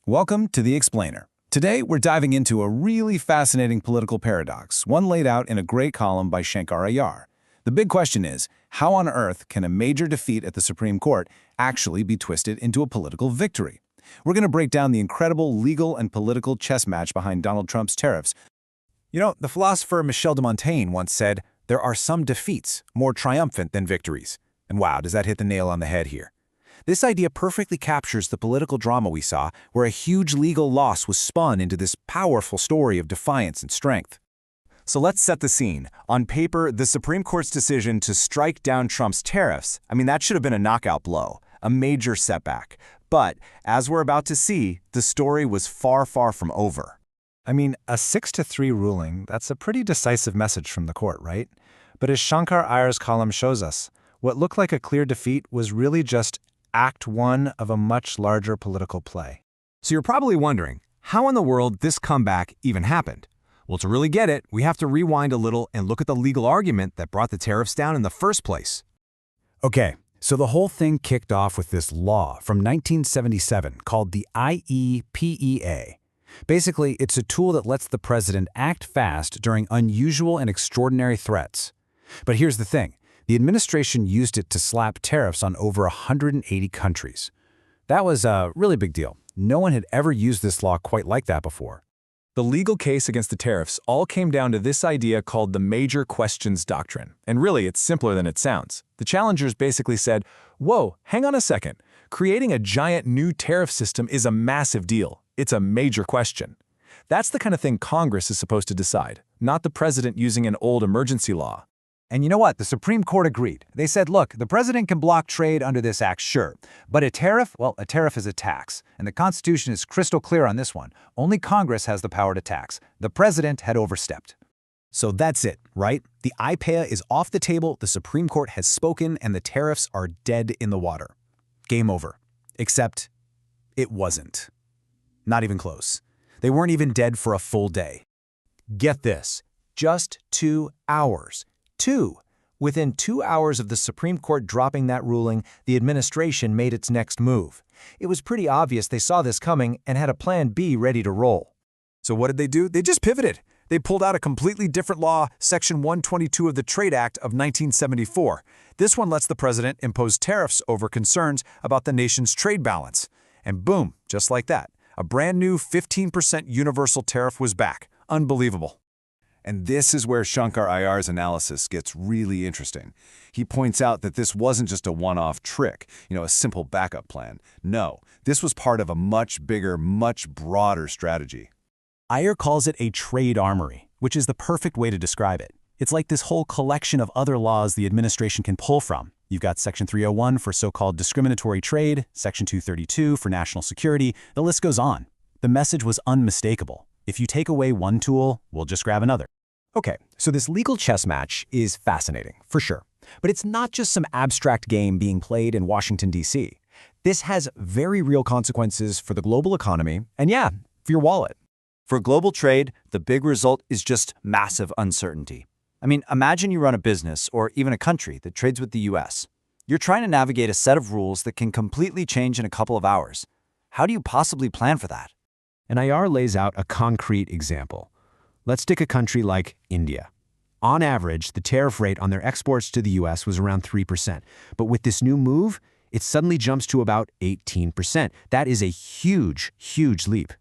Welcome to The Explainer. Today, we're diving into a really fascinating political paradox, one laid out in a great column by Shankar Ayar. The big question is, how on earth can a major defeat at the Supreme Court actually be twisted into a political victory? We're going to break down the incredible legal and political chess match behind Donald Trump's tariffs. You know, the philosopher Michel de Montaigne once said, there are some defeats more triumphant than victories. And wow, does that hit the nail on the head here? This idea perfectly captures the political drama we saw, where a huge legal loss was spun into this powerful story of defiance and strength. So let's set the scene. On paper, the Supreme Court's decision to strike down Trump's tariffs, that should have been a knockout blow, a major setback. But, as we're about to see, the story was far, far from over. A 6-3 ruling, that's a pretty decisive message from the court, right? But as Shankar Ayar's column shows us, what looked like a clear defeat was really just Act 1 of a much larger political play. So you're probably wondering, how in the world this comeback even happened? Well, to really get it, we have to rewind a little and look at the legal argument that brought the tariffs down in the first place. Okay, so the whole thing kicked off with this law from 1977 called the IEPEA. Basically, it's a tool that lets the president act fast during unusual and extraordinary threats. But here's the thing. The administration used it to slap tariffs on over 180 countries. That was a really big deal. No one had ever used this law quite like that before. The legal case against the tariffs all came down to this idea called the major questions doctrine. And really, it's simpler than it sounds. The challengers basically said, whoa, hang on a second. Creating a giant new tariff system is a massive deal. It's a major question. That's the kind of thing Congress is supposed to decide, not the president using an old emergency law. And you know what? The Supreme Court agreed. They said, look, the president can block trade under this act, sure. But a tariff? Well, a tariff is a tax. And the Constitution is crystal clear on this one. Only Congress has the power to tax. The president had overstepped. So that's it, right? The IEPEA is off the table, the Supreme Court has spoken, and the tariffs are dead in the water. Game over. Except, it wasn't. Not even close. They weren't even dead for a full day. Get this, just 2 hours. Within 2 hours of the Supreme Court dropping that ruling, the administration made its next move. It was pretty obvious they saw this coming and had a plan B ready to roll. So what did they do? They just pivoted. They pulled out a completely different law, Section 122 of the Trade Act of 1974. This one lets the president impose tariffs over concerns about the nation's trade balance. And boom, just like that, a brand new 15% universal tariff was back. Unbelievable. And this is where Shankar Ayar's analysis gets really interesting. He points out that this wasn't just a one-off trick, a simple backup plan. No, this was part of a much bigger, much broader strategy. Ayar calls it a trade armory, which is the perfect way to describe it. It's like this whole collection of other laws the administration can pull from. You've got Section 301 for so-called discriminatory trade, Section 232 for national security, the list goes on. The message was unmistakable. If you take away one tool, we'll just grab another. Okay, so this legal chess match is fascinating, for sure. But it's not just some abstract game being played in Washington, D.C. This has very real consequences for the global economy, and yeah, for your wallet. For global trade, the big result is just massive uncertainty. Imagine you run a business or even a country that trades with the U.S. You're trying to navigate a set of rules that can completely change in a couple of hours. How do you possibly plan for that? And Ayar lays out a concrete example. Let's take a country like India. On average, the tariff rate on their exports to the U.S. was around 3%. But with this new move, it suddenly jumps to about 18%. That is a huge, huge leap.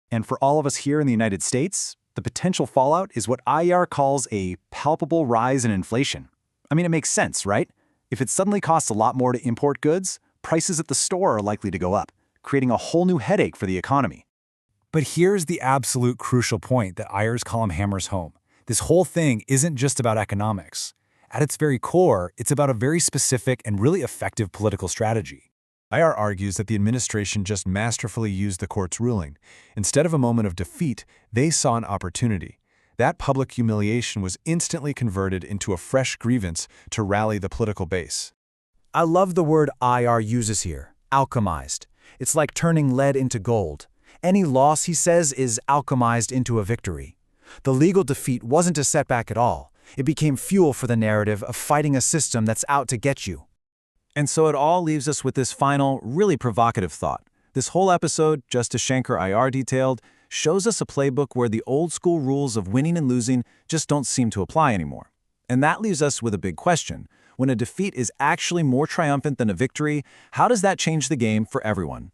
And for all of us here in the United States, the potential fallout is what Ayar calls a palpable rise in inflation. It makes sense, right? If it suddenly costs a lot more to import goods, prices at the store are likely to go up, creating a whole new headache for the economy. But here's the absolute crucial point that Ayar's column hammers home. This whole thing isn't just about economics. At its very core, it's about a very specific and really effective political strategy. Ayar argues that the administration just masterfully used the court's ruling. Instead of a moment of defeat, they saw an opportunity. That public humiliation was instantly converted into a fresh grievance to rally the political base. I love the word Ayar uses here, alchemized. It's like turning lead into gold. Any loss, he says, is alchemized into a victory. The legal defeat wasn't a setback at all. It became fuel for the narrative of fighting a system that's out to get you. And so it all leaves us with this final, really provocative thought. This whole episode, just as Shankar IR detailed, shows us a playbook where the old-school rules of winning and losing just don't seem to apply anymore. And that leaves us with a big question. When a defeat is actually more triumphant than a victory, how does that change the game for everyone?